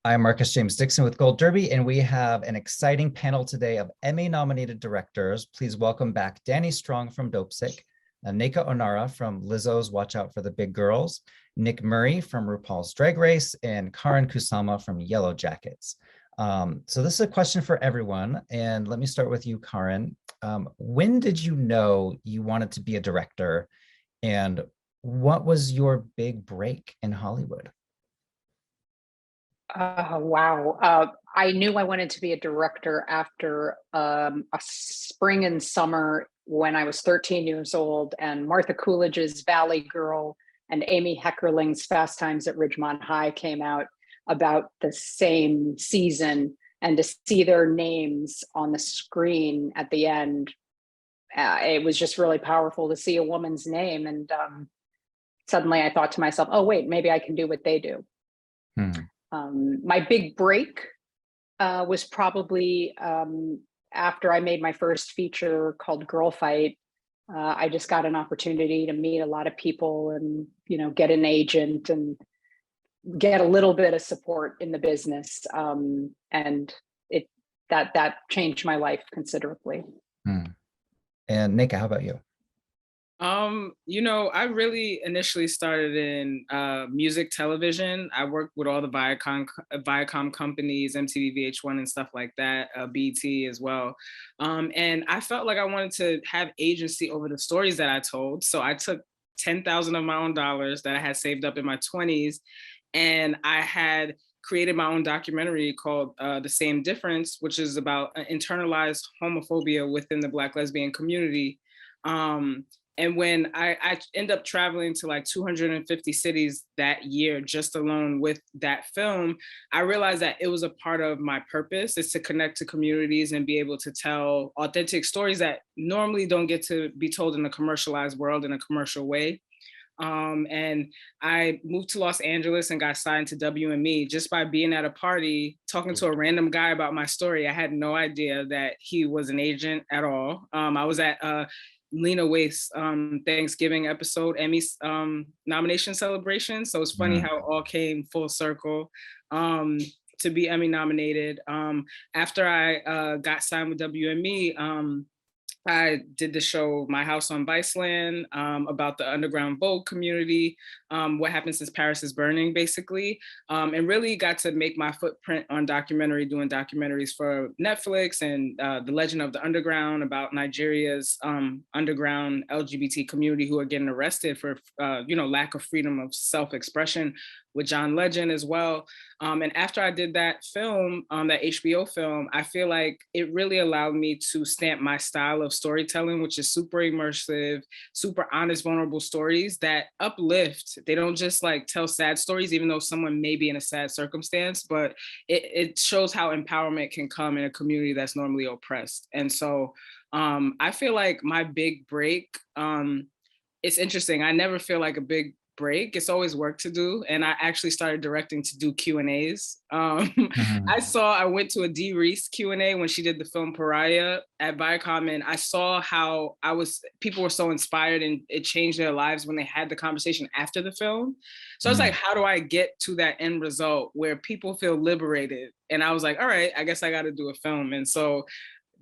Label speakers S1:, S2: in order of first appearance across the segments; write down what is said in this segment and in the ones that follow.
S1: I'm Marcus James Dixon with Gold Derby, and we have an exciting panel today of Emmy-nominated directors. Please welcome back Danny Strong from Dopesick, Nneka Onuorah from Lizzo's Watch Out for the Big Grrrls, Nick Murray from RuPaul's Drag Race, and Karyn Kusama from Yellowjackets. So this is a question for everyone, and let me start with you, Karyn. When did you know you wanted to be a director, and what was your big break in Hollywood?
S2: Wow. I knew I wanted to be a director after a spring and summer when I was 13 years old, and Martha Coolidge's Valley Girl and Amy Heckerling's Fast Times at Ridgemont High came out about the same season, and to see their names on the screen at the end, it was just really powerful to see a woman's name. And suddenly I thought to myself, oh, wait, maybe I can do what they do. My big break was probably after I made my first feature called Girl Fight. I just got an opportunity to meet a lot of people and, get an agent and get a little bit of support in the business. And that changed my life considerably.
S1: And Nneka, how about you?
S3: I really initially started in music television. I worked with all the Viacom companies, MTV, VH1 and stuff like that, BT as well. And I felt like I wanted to have agency over the stories that I told. So I took 10,000 of my own dollars that I had saved up in my 20s, and I had created my own documentary called The Same Difference, which is about internalized homophobia within the Black lesbian community. And when I end up traveling to like 250 cities that year, just alone with that film, I realized that it was a part of my purpose, is to connect to communities and be able to tell authentic stories that normally don't get to be told in a commercialized world in a commercial way. And I moved to Los Angeles and got signed to WME just by being at a party, talking to a random guy about my story. I had no idea that he was an agent at all. I was at Lena Waithe's Thanksgiving episode, Emmys nomination celebration. So it's funny how it all came full circle to be Emmy nominated. After I got signed with WME, I did the show My House on Viceland about the underground Vogue community, what happens since Paris is burning, basically, and really got to make my footprint on doing documentaries for Netflix and The Legend of the Underground, about Nigeria's underground LGBT community who are getting arrested for lack of freedom of self-expression, with John Legend as well. And after I did that film, that HBO film, I feel like it really allowed me to stamp my style of storytelling, which is super immersive, super honest, vulnerable stories that uplift. They don't just like tell sad stories, even though someone may be in a sad circumstance, but it shows how empowerment can come in a community that's normally oppressed. And so I feel like my big break, it's interesting. I never feel like a big break. It's always work to do. And I actually started directing to do Q&As. I went to a Dee Reese Q&A when she did the film Pariah at Viacom, and I saw how people were so inspired and it changed their lives when they had the conversation after the film. So I was like, how do I get to that end result where people feel liberated? And I was like, all right, I guess I got to do a film. And so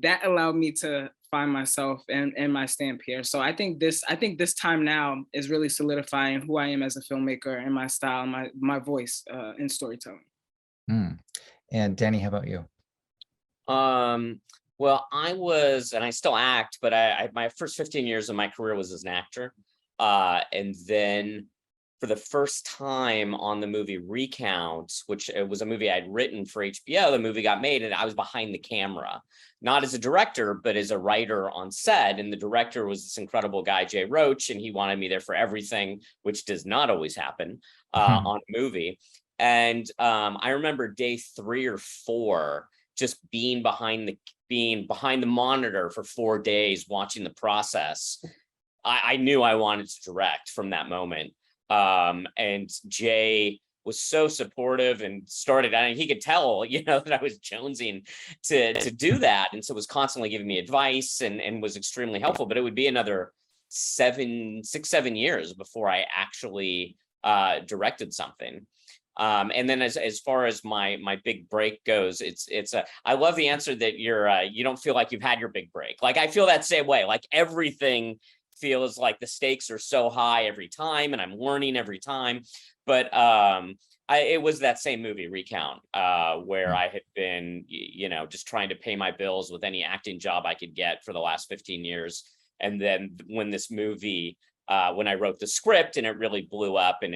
S3: that allowed me to find myself and my stamp here. So I think this time now is really solidifying who I am as a filmmaker and my style, my voice in storytelling.
S1: And Danny, how about you?
S4: Well, I was, and I still act, but my first 15 years of my career was as an actor. And then for the first time on the movie Recount, which it was a movie I'd written for HBO, the movie got made and I was behind the camera, not as a director, but as a writer on set. And the director was this incredible guy, Jay Roach, and he wanted me there for everything, which does not always happen on a movie. And I remember day 3 or 4, just being behind the monitor for 4 days, watching the process. I knew I wanted to direct from that moment. And Jay was so supportive and he could tell, that I was jonesing to do that. And so was constantly giving me advice and was extremely helpful, but it would be another 6-7 years before I actually directed something. And then as far as my big break goes, I love the answer that you don't feel like you've had your big break. Like I feel that same way. Like everything feels like the stakes are so high every time, and I'm learning every time. But it was that same movie, Recount, where I had been, just trying to pay my bills with any acting job I could get for the last 15 years. And then when this movie, when I wrote the script and it really blew up, and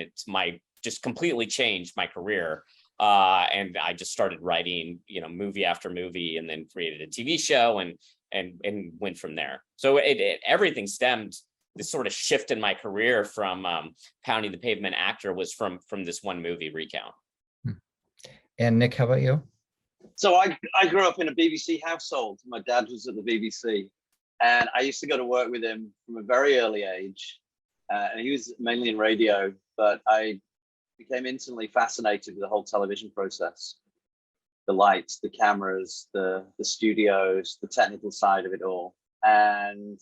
S4: just completely changed my career. And I just started writing, movie after movie, and then created a TV show and went from there. So everything stemmed, this sort of shift in my career from pounding the pavement actor was from this one movie, Recount.
S1: And Nick, how about you?
S5: So I grew up in a BBC household. My dad was at the BBC, and I used to go to work with him from a very early age. And he was mainly in radio, but I became instantly fascinated with the whole television process, the lights, the cameras, the studios, the technical side of it all. And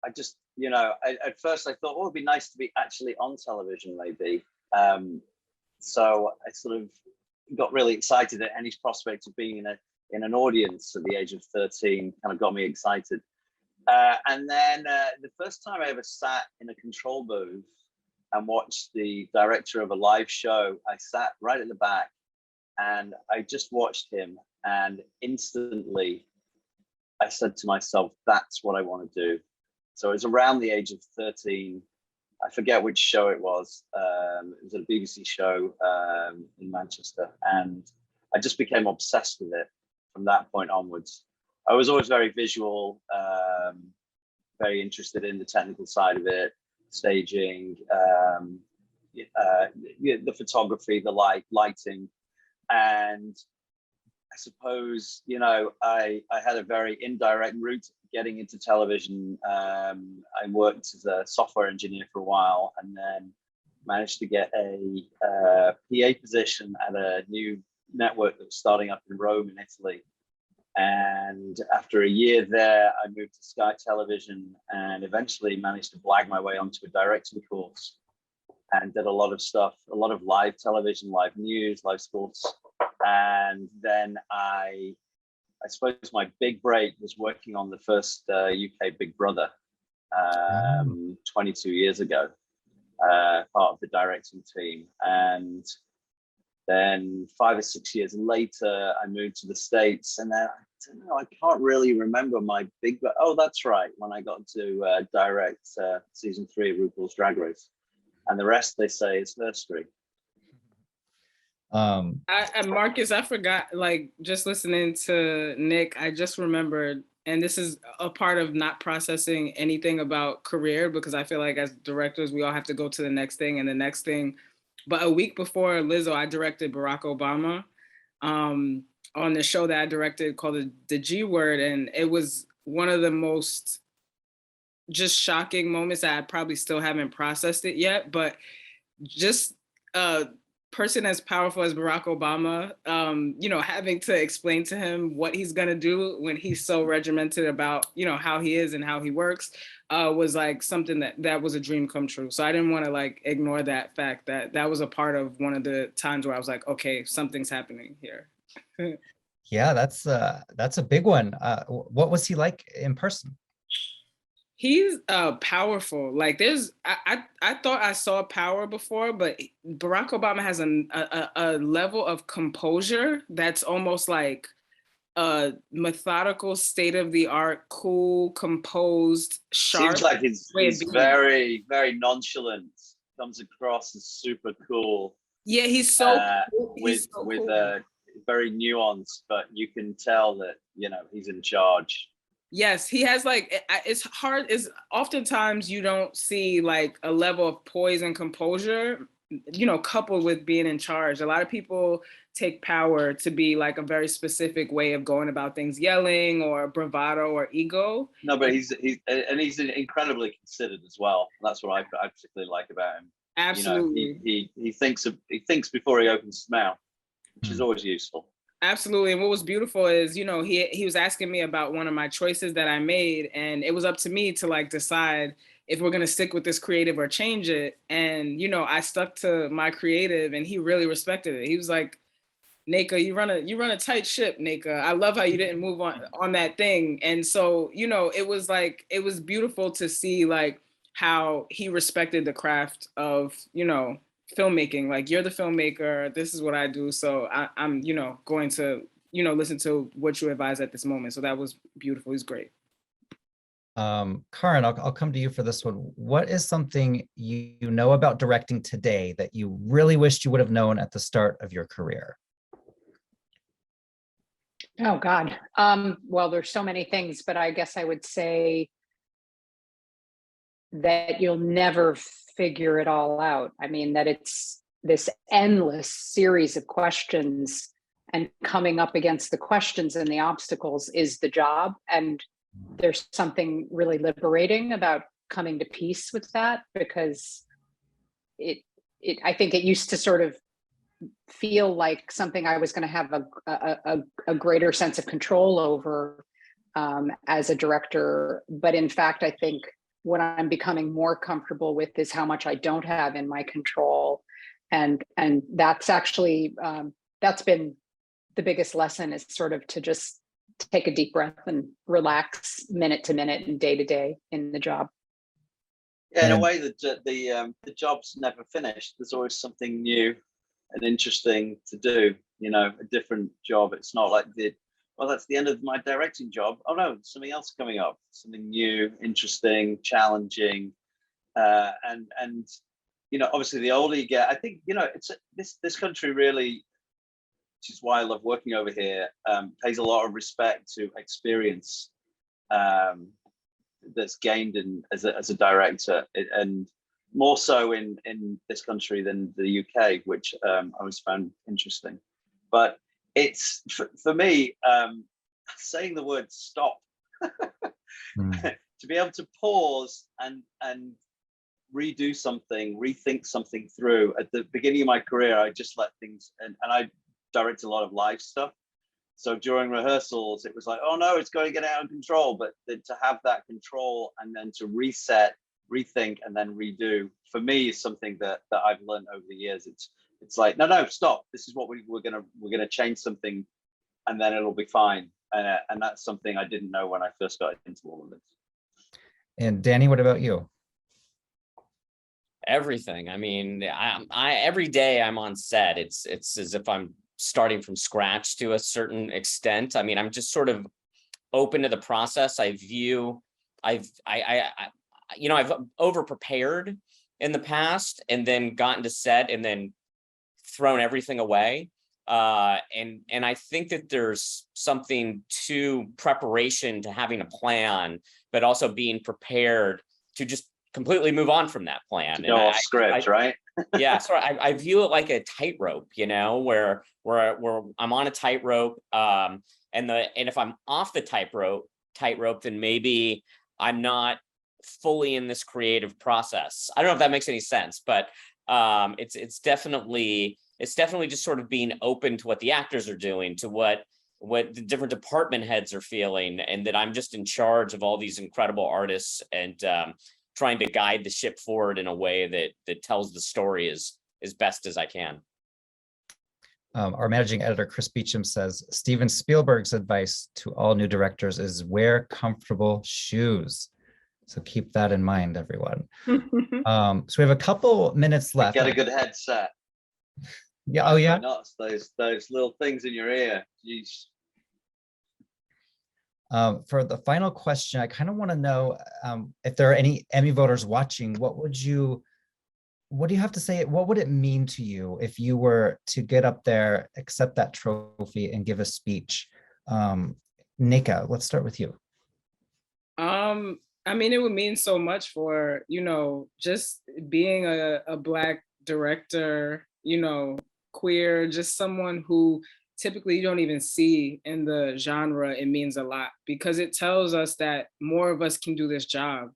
S5: I just, at first I thought, it'd be nice to be actually on television, maybe. So I sort of got really excited at any prospect of being in an audience at the age of 13, kind of got me excited. And then the first time I ever sat in a control booth and watched the director of a live show, I sat right at the back and I just watched him, and instantly I said to myself, that's what I want to do. So it was around the age of 13. I forget which show it was. It was a BBC show in Manchester, and I just became obsessed with it from that point onwards. I was always very visual, very interested in the technical side of it, staging, the photography, the lighting. And I suppose, I had a very indirect route getting into television. I worked as a software engineer for a while, and then managed to get a PA position at a new network that was starting up in Rome in Italy. And after a year there, I moved to Sky Television and eventually managed to blag my way onto a directing course and did a lot of stuff, a lot of live television, live news, live sports. And then I suppose my big break was working on the first UK Big Brother 22 years ago, part of the directing team. And then 5 or 6 years later, I moved to the States, and then I can't really remember my big. Oh, that's right, when I got to direct season 3 of RuPaul's Drag Race, and the rest they say is history.
S3: Marcus, I forgot. Like just listening to Nick, I just remembered, and this is a part of not processing anything about career, because I feel like as directors, we all have to go to the next thing and the next thing. But a week before Lizzo, I directed Barack Obama on the show that I directed called The G Word. And it was one of the most just shocking moments that I probably still haven't processed it yet. But just a person as powerful as Barack Obama, having to explain to him what he's going to do when he's so regimented about, how he is and how he works. Was like something that was a dream come true. So I didn't want to like ignore that fact that was a part of one of the times where I was like, okay, something's happening here.
S1: Yeah, that's a big one. What was he like in person?
S3: He's powerful. Like I thought I saw power before, but Barack Obama has a level of composure that's almost like a methodical, state-of-the-art, cool, composed, sharp.
S5: Seems like he's very, very nonchalant. Comes across as super cool.
S3: Yeah, he's so
S5: with very nuanced, but you can tell that he's in charge.
S3: Yes, he has like it's hard. It's oftentimes you don't see like a level of poise and composure, coupled with being in charge. A lot of people take power to be like a very specific way of going about things, yelling or bravado or ego.
S5: No, but he's incredibly considered as well. That's what I particularly like about him.
S3: Absolutely.
S5: He thinks before he opens his mouth, which is always useful.
S3: Absolutely. And what was beautiful is, he was asking me about one of my choices that I made, and it was up to me to like decide, if we're gonna stick with this creative or change it. And, you know, I stuck to my creative and he really respected it. He was like, Nneka, you run a tight ship, Nneka. I love how you didn't move on that thing. And so, you know, it was beautiful to see like how he respected the craft of, you know, filmmaking. Like, you're the filmmaker, this is what I do. So I'm, you know, going to, you know, listen to what you advise at this moment. So that was beautiful. He's great.
S1: Karyn, I'll come to you for this one. What is something you know about directing today that you really wished you would have known at the start of your career?
S2: Oh God. Well, there's so many things, but I guess I would say that you'll never figure it all out. I mean, that it's this endless series of questions, and coming up against the questions and the obstacles is the job. And there's something really liberating about coming to peace with that, because I think it used to sort of feel like something I was going to have a greater sense of control over as a director. But in fact, I think what I'm becoming more comfortable with is how much I don't have in my control. And that's actually, that's been the biggest lesson, is sort of to just take a deep breath and relax minute to minute and day to day in the job.
S5: Yeah, in a way, the job's never finished. There's always something new and interesting to do, you know, a different job. It's not like well, that's the end of my directing job. Oh no, something else coming up, something new, interesting, challenging. And you know, obviously the older you get, I think, you know, it's this country really, which is why I love working over here, pays a lot of respect to experience that's gained as a director, and more so in this country than the UK, which I always found interesting. But it's for me, saying the word stop, to be able to pause and redo something, rethink something through. At the beginning of my career, I just let things, and I direct a lot of live stuff. So during rehearsals, it was like, oh no, it's going to get out of control. But to have that control and then to reset, rethink, and then redo, for me, is something that I've learned over the years. It's like, no, stop. This is what we're gonna change something, and then it'll be fine. And that's something I didn't know when I first got into all of this.
S1: And Danny, what about you?
S4: Everything. I mean, I every day I'm on set, it's as if I'm starting from scratch to a certain extent. I mean, I'm just sort of open to the process. I've over prepared in the past, and then gotten to set and then thrown everything away. And I think that there's something to preparation, to having a plan, but also being prepared to just completely move on from that plan.
S5: To go off script, right?
S4: Yeah, so I view it like a tightrope, you know, where I'm on a tightrope, and if I'm off the tightrope, then maybe I'm not fully in this creative process. I don't know if that makes any sense, but it's definitely just sort of being open to what the actors are doing, to what the different department heads are feeling, and that I'm just in charge of all these incredible artists, and trying to guide the ship forward in a way that tells the story as best as I can.
S1: Our managing editor, Chris Beecham, says Steven Spielberg's advice to all new directors is wear comfortable shoes. So keep that in mind, everyone. So we have a couple minutes left.
S5: Get a good headset.
S1: Yeah. Oh yeah.
S5: Nuts, those little things in your ear. Jeez.
S1: For the final question, I kind of want to know if there are any Emmy voters watching. What do you have to say? What would it mean to you if you were to get up there, accept that trophy, and give a speech? Nneka, let's start with you.
S3: I mean, it would mean so much for, you know, just being a Black director, you know, queer, just someone who typically you don't even see in the genre. It means a lot, because it tells us that more of us can do this job.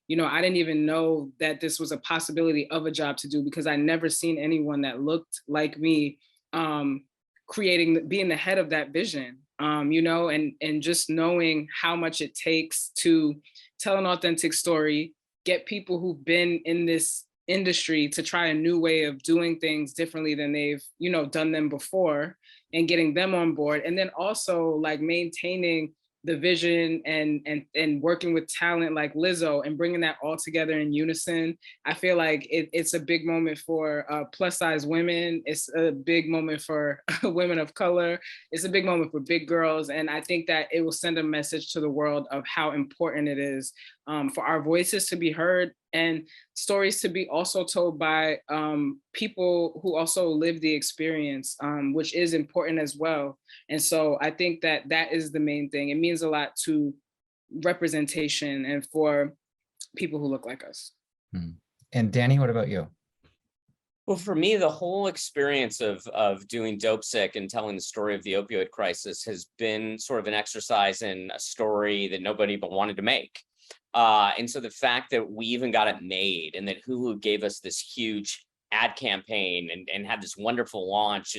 S3: You know, I didn't even know that this was a possibility of a job to do, because I never seen anyone that looked like me being the head of that vision, you know, and just knowing how much it takes to tell an authentic story, get people who've been in this industry to try a new way of doing things differently than they've, you know, done them before, and getting them on board. And then also like maintaining the vision and working with talent like Lizzo and bringing that all together in unison. I feel like it's a big moment for plus size women. It's a big moment for women of color. It's a big moment for big girls. And I think that it will send a message to the world of how important it is for our voices to be heard and stories to be also told by people who also live the experience, which is important as well. And so I think that that is the main thing. It means a lot to representation and for people who look like us.
S1: And Danny, what about you?
S4: Well, for me, the whole experience of doing Dopesick and telling the story of the opioid crisis has been sort of an exercise in a story that nobody but wanted to make. And so the fact that we even got it made and that Hulu gave us this huge ad campaign and had this wonderful launch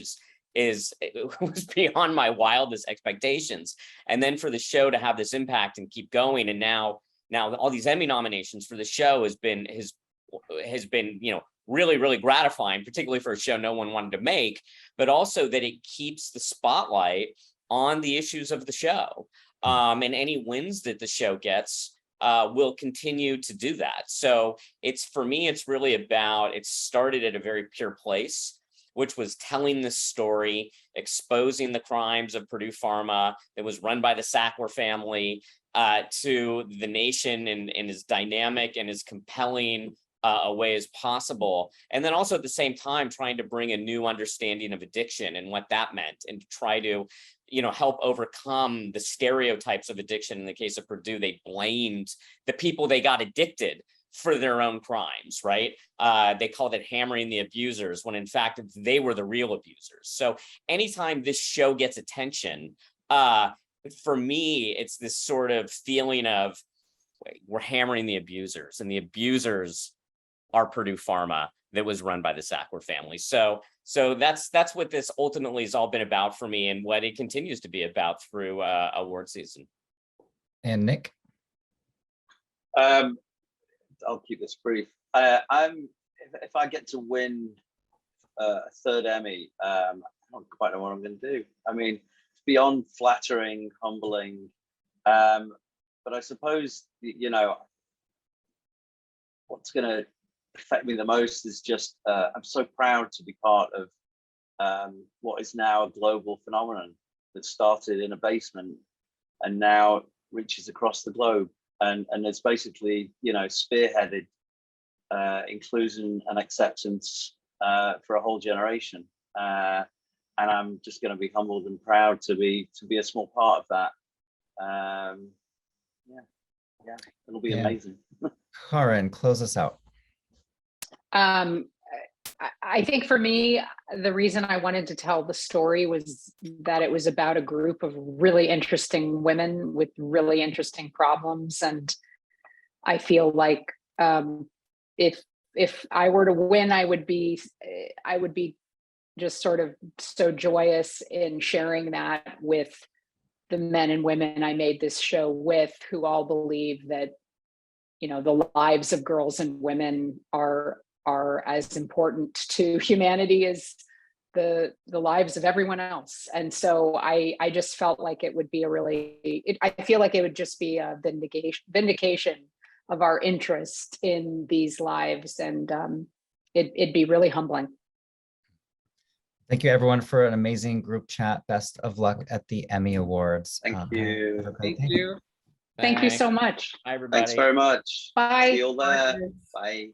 S4: it was beyond my wildest expectations. And then for the show to have this impact and keep going, and now all these Emmy nominations for the show has been, you know, really, really gratifying, particularly for a show no one wanted to make, but also that it keeps the spotlight on the issues of the show. And any wins that the show gets will continue to do that. So for me, it's really about, it started at a very pure place, which was telling this story, exposing the crimes of Purdue Pharma that was run by the Sackler family to the nation in as dynamic and as compelling a way as possible. And then also at the same time, trying to bring a new understanding of addiction and what that meant, and to try to, you know, help overcome the stereotypes of addiction. In the case of Purdue, they blamed the people they got addicted for their own crimes, right? They called it hammering the abusers, when in fact, they were the real abusers. So anytime this show gets attention, for me, it's this sort of feeling of, wait, we're hammering the abusers, and the abusers are Purdue Pharma that was run by the Sackler family. So that's what this ultimately has all been about for me, and what it continues to be about through award season.
S1: And Nick?
S5: I'll keep this brief. If I get to win a third Emmy, I don't quite know what I'm going to do. I mean, it's beyond flattering, humbling, but I suppose, you know, what's going to affect me the most is just I'm so proud to be part of what is now a global phenomenon that started in a basement and now reaches across the globe. And it's basically, you know, spearheaded inclusion and acceptance for a whole generation. And I'm just going to be humbled and proud to be a small part of that. Yeah, it'll be amazing.
S1: Karyn, close us out.
S2: I think for me, the reason I wanted to tell the story was that it was about a group of really interesting women with really interesting problems. And I feel like if I were to win, I would be just sort of so joyous in sharing that with the men and women I made this show with, who all believe that, you know, the lives of girls and women are as important to humanity as the lives of everyone else. And so I just felt like it would be I feel like it would just be a vindication of our interest in these lives, and it'd be really humbling.
S1: Thank you, everyone, for an amazing group chat. Best of luck at the Emmy Awards.
S5: Thank you.
S3: Thank you.
S2: Thank you so much.
S4: Bye, everybody.
S5: Thanks very much.
S2: Bye.
S5: See you all there. Bye.